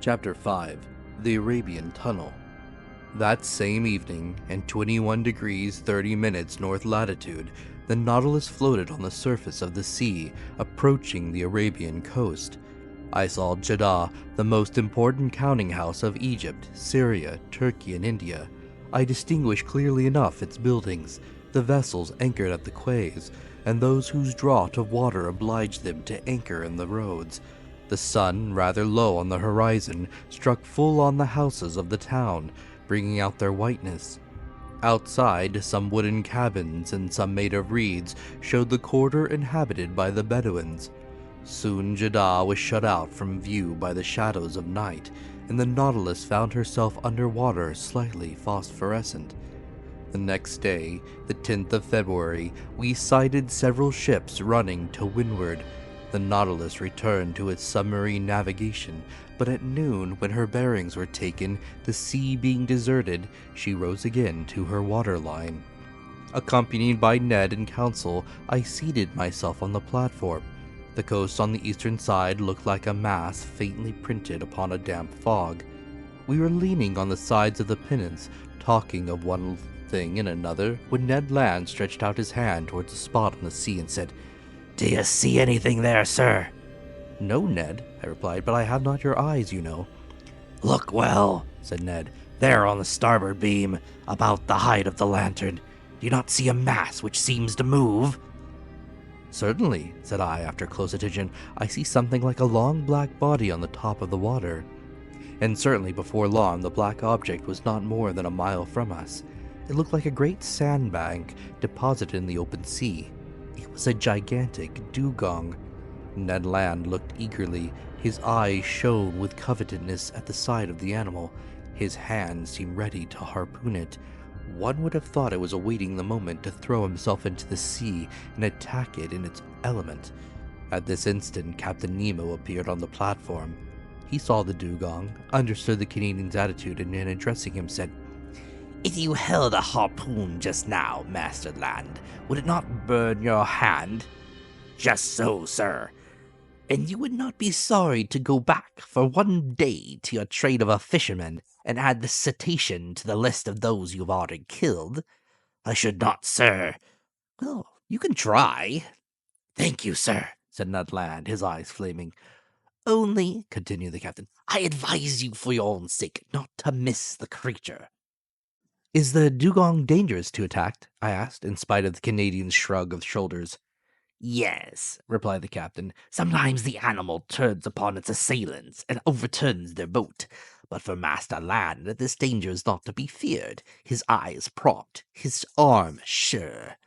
Chapter 5 The Arabian Tunnel. That same evening, in 21 degrees 30 minutes north latitude, the Nautilus floated on the surface of the sea, approaching the Arabian coast. I saw Jeddah, the most important counting house of Egypt, Syria, Turkey, and India. I distinguished clearly enough its buildings, the vessels anchored at the quays, and those whose draught of water obliged them to anchor in the roads. The sun, rather low on the horizon, struck full on the houses of the town, bringing out their whiteness. Outside, some wooden cabins and some made of reeds showed the quarter inhabited by the Bedouins. Soon Jeddah was shut out from view by the shadows of night, and the Nautilus found herself underwater, slightly phosphorescent. The next day, the 10th of February, we sighted several ships running to windward. The Nautilus returned to its submarine navigation, but at noon, when her bearings were taken, the sea being deserted, she rose again to her waterline. Accompanied by Ned and Council, I seated myself on the platform. The coast on the eastern side looked like a mass faintly printed upon a damp fog. We were leaning on the sides of the pinnace, talking of one thing and another, when Ned Land stretched out his hand towards a spot on the sea and said, "Do you see anything there, sir?" "No, Ned," I replied, "but I have not your eyes, you know." "Look well," said Ned. "There on the starboard beam, about the height of the lantern. Do you not see a mass which seems to move?" "Certainly," said I, after close attention. "I see something like a long black body on the top of the water." And certainly before long the black object was not more than a mile from us. It looked like a great sandbank deposited in the open sea. It was a gigantic dugong. Ned Land looked eagerly. His eyes shone with covetousness at the sight of the animal. His hand seemed ready to harpoon it. One would have thought it was awaiting the moment to throw himself into the sea and attack it in its element. At this instant, Captain Nemo appeared on the platform. He saw the dugong, understood the Canadian's attitude, and in addressing him said, "If you held a harpoon just now, Master Land, would it not burn your hand?" "Just so, sir." "And you would not be sorry to go back for one day to your trade of a fisherman, and add the cetacean to the list of those you have already killed?" "I should not, sir." "Well, you can try." "Thank you, sir," said Ned Land, his eyes flaming. "Only," continued the captain, "I advise you for your own sake not to miss the creature." "Is the dugong dangerous to attack?" I asked, in spite of the Canadian's shrug of shoulders. "Yes," replied the captain. "Sometimes the animal turns upon its assailants and overturns their boat. But for Master Land, this danger is not to be feared. His eye is prompt, his arm sure."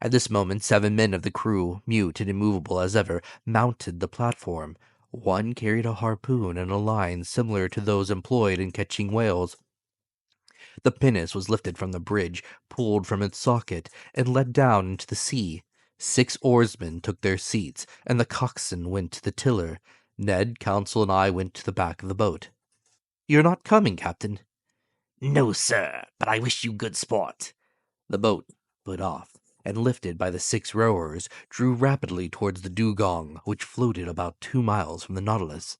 At this moment 7 men of the crew, mute and immovable as ever, mounted the platform. One carried a harpoon and a line similar to those employed in catching whales. The pinnace was lifted from the bridge, pulled from its socket, and let down into the sea. 6 oarsmen took their seats, and the coxswain went to the tiller. Ned, Council, and I went to the back of the boat. "You're not coming, Captain?" "No, sir, but I wish you good sport." The boat put off, and lifted by the 6 rowers, drew rapidly towards the dugong, which floated about 2 miles from the Nautilus.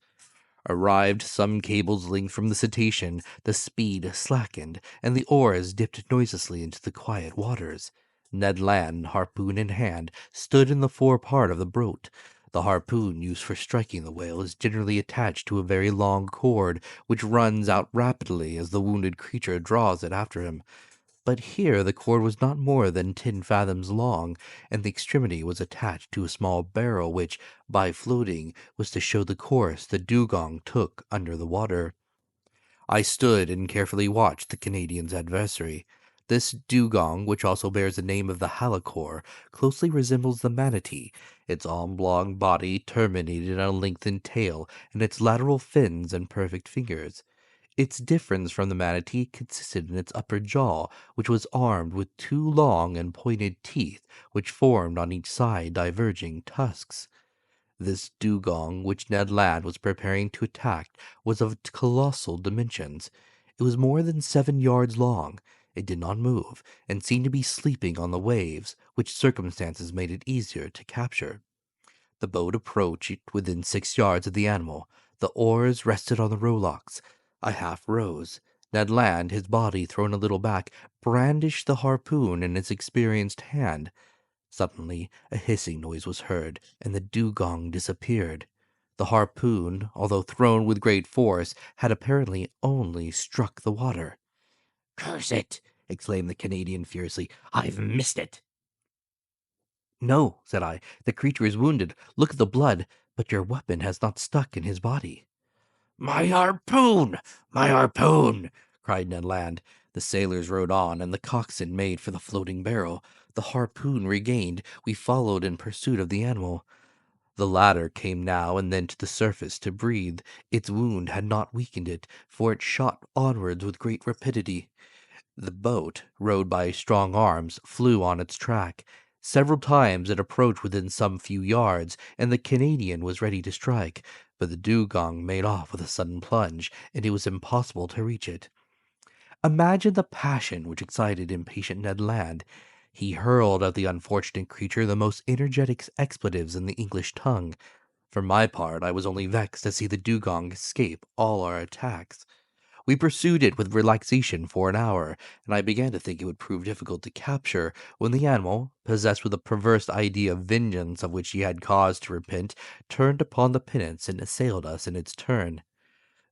Arrived some cable's length from the cetacean, the speed slackened, and the oars dipped noiselessly into the quiet waters. Ned Land, harpoon in hand, stood in the forepart of the boat. The harpoon used for striking the whale is generally attached to a very long cord, which runs out rapidly as the wounded creature draws it after him. But here the cord was not more than 10 fathoms long, and the extremity was attached to a small barrel which, by floating, was to show the course the dugong took under the water. I stood and carefully watched the Canadian's adversary. This dugong, which also bears the name of the halicore, closely resembles the manatee, its oblong body terminated in a lengthened tail, and its lateral fins and perfect fingers. Its difference from the manatee consisted in its upper jaw, which was armed with 2 long and pointed teeth, which formed on each side diverging tusks. This dugong, which Ned Land was preparing to attack, was of colossal dimensions. It was more than 7 yards long. It did not move, and seemed to be sleeping on the waves, which circumstances made it easier to capture. The boat approached within 6 yards of the animal. The oars rested on the rowlocks. I half rose. Ned Land, his body thrown a little back, brandished the harpoon in his experienced hand. Suddenly, a hissing noise was heard, and the dugong disappeared. The harpoon, although thrown with great force, had apparently only struck the water. "Curse it!" exclaimed the Canadian furiously. "I've missed it!" "No," said I, "the creature is wounded. Look at the blood, but your weapon has not stuck in his body." "My harpoon! My harpoon!" cried Ned Land. The sailors rowed on, and the coxswain made for the floating barrel. The harpoon regained, we followed in pursuit of the animal. The latter came now and then to the surface to breathe. Its wound had not weakened it, for it shot onwards with great rapidity. The boat, rowed by strong arms, flew on its track. Several times it approached within some few yards, and the Canadian was ready to strike, but the dugong made off with a sudden plunge, and it was impossible to reach it. Imagine the passion which excited impatient Ned Land. He hurled at the unfortunate creature the most energetic expletives in the English tongue. For my part, I was only vexed to see the dugong escape all our attacks. We pursued it with relaxation for an hour, and I began to think it would prove difficult to capture, when the animal, possessed with a perverse idea of vengeance of which he had cause to repent, turned upon the pinnace and assailed us in its turn.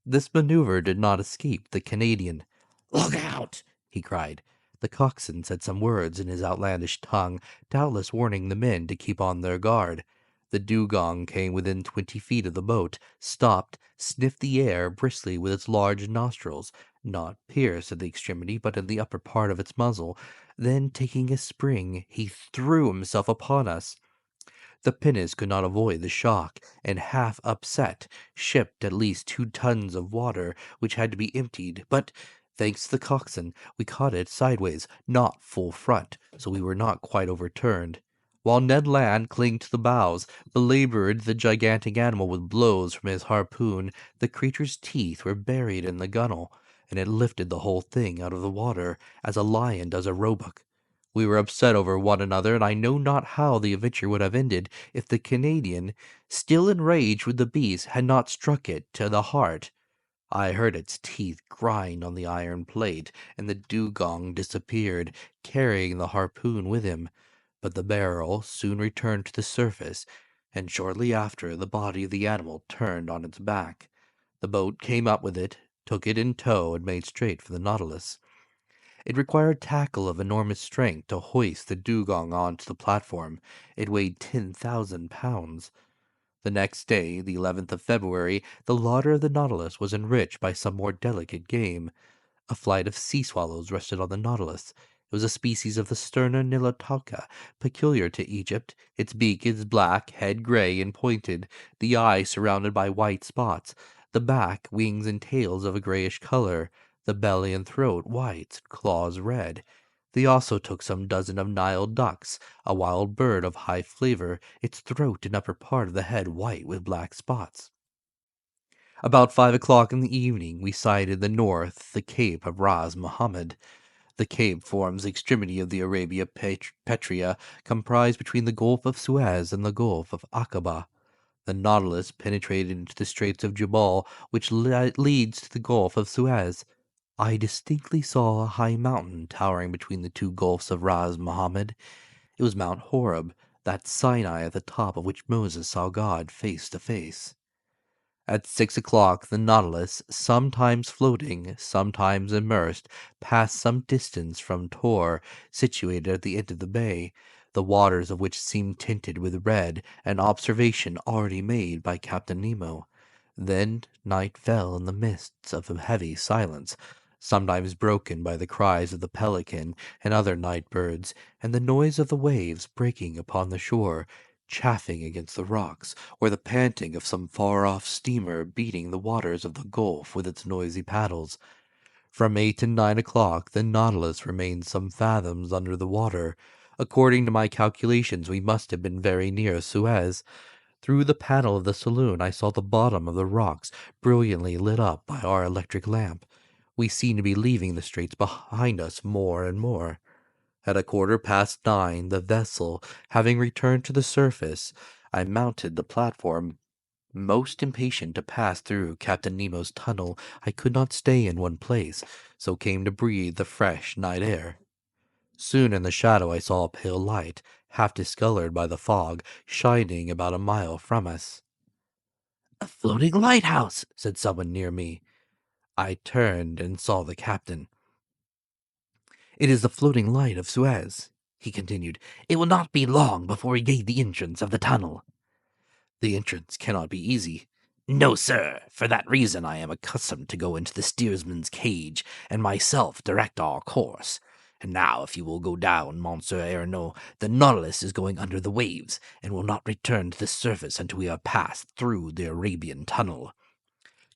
This maneuver did not escape the Canadian. "Look out!" he cried. The coxswain said some words in his outlandish tongue, doubtless warning the men to keep on their guard. The dugong came within 20 feet of the boat, stopped, sniffed the air briskly with its large nostrils, not pierced at the extremity but in the upper part of its muzzle. Then, taking a spring, he threw himself upon us. The pinnace could not avoid the shock, and half upset, shipped at least 2 tons of water, which had to be emptied, but, thanks to the coxswain, we caught it sideways, not full front, so we were not quite overturned. While Ned Land clung to the bows, belabored the gigantic animal with blows from his harpoon. The creature's teeth were buried in the gunwale, and it lifted the whole thing out of the water, as a lion does a roebuck. We were upset over one another, and I know not how the adventure would have ended if the Canadian, still enraged with the beast, had not struck it to the heart. I heard its teeth grind on the iron plate, and the dugong disappeared, carrying the harpoon with him. But the barrel soon returned to the surface, and shortly after the body of the animal turned on its back. The boat came up with it, took it in tow, and made straight for the Nautilus. It required tackle of enormous strength to hoist the dugong on to the platform. It weighed 10,000 pounds. The next day, the 11th of February, the larder of the Nautilus was enriched by some more delicate game. A flight of sea swallows rested on the Nautilus. It was a species of the Sterna nilotica, peculiar to Egypt. Its beak is black, head gray and pointed, the eye surrounded by white spots, the back, wings, and tails of a grayish color, the belly and throat white, claws red. They also took some dozen of Nile ducks, a wild bird of high flavor, its throat and upper part of the head white with black spots. About 5 o'clock in the evening we sighted the north, the Cape of Ras Mohammed. The cape forms the extremity of the Arabia Petrea, comprised between the Gulf of Suez and the Gulf of Aqaba. The Nautilus penetrated into the Straits of Jebel, which leads to the Gulf of Suez. I distinctly saw a high mountain towering between the two gulfs of Ras Mohammed. It was Mount Horeb, that Sinai at the top of which Moses saw God face to face. At 6 o'clock the Nautilus, sometimes floating, sometimes immersed, passed some distance from Tor, situated at the end of the bay, the waters of which seemed tinted with red, an observation already made by Captain Nemo. Then night fell in the midst of a heavy silence, sometimes broken by the cries of the pelican and other night birds, and the noise of the waves breaking upon the shore, chafing against the rocks, or the panting of some far-off steamer beating the waters of the gulf with its noisy paddles. From 8 to 9 o'clock the Nautilus remained some fathoms under the water. According to my calculations, we must have been very near Suez. Through the panel of the saloon I saw the bottom of the rocks brilliantly lit up by our electric lamp. We seemed to be leaving the straits behind us more and more. At 9:15, the vessel having returned to the surface, I mounted the platform. Most impatient to pass through Captain Nemo's tunnel, I could not stay in one place, so came to breathe the fresh night air. Soon in the shadow I saw a pale light, half discolored by the fog, shining about a mile from us. A floating lighthouse, Said someone near me. I turned and saw the captain. It is the floating light of Suez, he continued. It will not be long before we gain the entrance of the tunnel. The entrance cannot be easy. No, sir. For that reason I am accustomed to go into the steersman's cage and myself direct our course. And now, if you will go down, Monsieur Aronnax, the Nautilus is going under the waves, and will not return to the surface until we have passed through the Arabian Tunnel.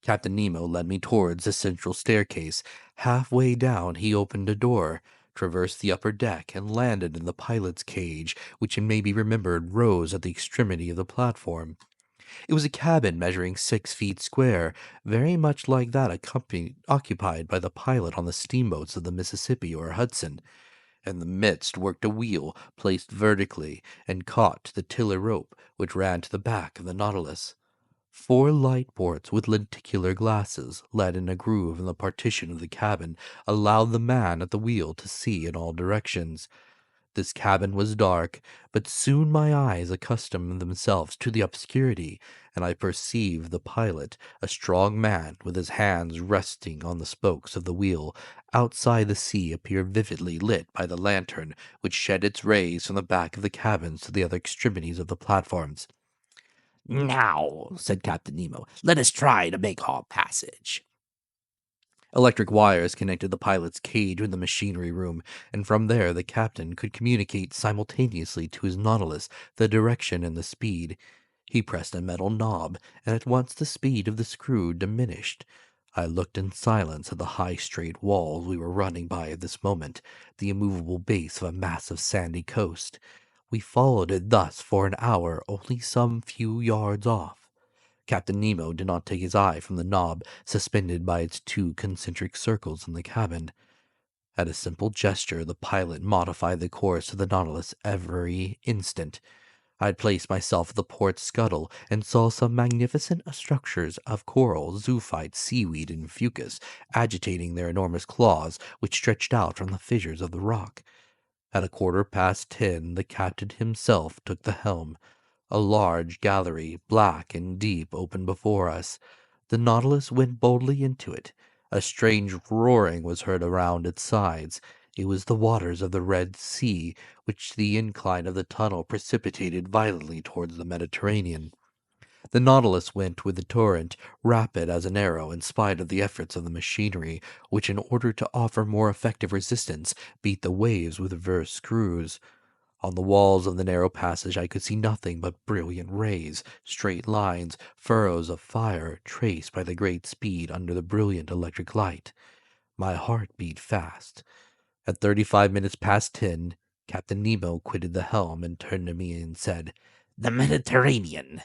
Captain Nemo led me towards the central staircase. Halfway down, he opened a door, traversed the upper deck, and landed in the pilot's cage, which it may be remembered rose at the extremity of the platform. It was a cabin measuring 6 feet square, very much like that occupied by the pilot on the steamboats of the Mississippi or Hudson. In the midst worked a wheel, placed vertically, and caught to the tiller rope, which ran to the back of the Nautilus. 4 light ports with lenticular glasses, let in a groove in the partition of the cabin, allowed the man at the wheel to see in all directions. This cabin was dark, but soon my eyes accustomed themselves to the obscurity, and I perceived the pilot, a strong man with his hands resting on the spokes of the wheel, outside the sea appear vividly lit by the lantern, which shed its rays from the back of the cabins to the other extremities of the platforms. Now, said Captain Nemo, let us try to make our passage. Electric wires connected the pilot's cage with the machinery room, and from there the captain could communicate simultaneously to his Nautilus the direction and the speed. He pressed a metal knob, and at once the speed of the screw diminished. I looked in silence at the high straight walls we were running by at this moment, the immovable base of a massive sandy coast. We followed it thus for an hour, only some few yards off. Captain Nemo did not take his eye from the knob suspended by its 2 concentric circles in the cabin. At a simple gesture, the pilot modified the course of the Nautilus every instant. I had placed myself at the port scuttle and saw some magnificent structures of coral, zoophyte, seaweed, and fucus agitating their enormous claws, which stretched out from the fissures of the rock. At 10:15, the captain himself took the helm. A large gallery, black and deep, opened before us. The Nautilus went boldly into it. A strange roaring was heard around its sides. It was the waters of the Red Sea, which the incline of the tunnel precipitated violently towards the Mediterranean. The Nautilus went with the torrent, rapid as an arrow in spite of the efforts of the machinery, which, in order to offer more effective resistance, beat the waves with reversed screws. On the walls of the narrow passage I could see nothing but brilliant rays, straight lines, furrows of fire traced by the great speed under the brilliant electric light. My heart beat fast. At 10:35, Captain Nemo quitted the helm and turned to me and said, The Mediterranean.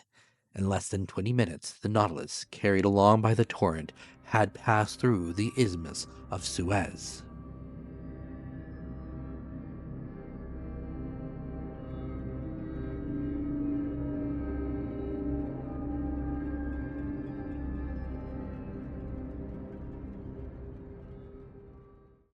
in less than 20 minutes, the Nautilus, carried along by the torrent, had passed through the Isthmus of Suez.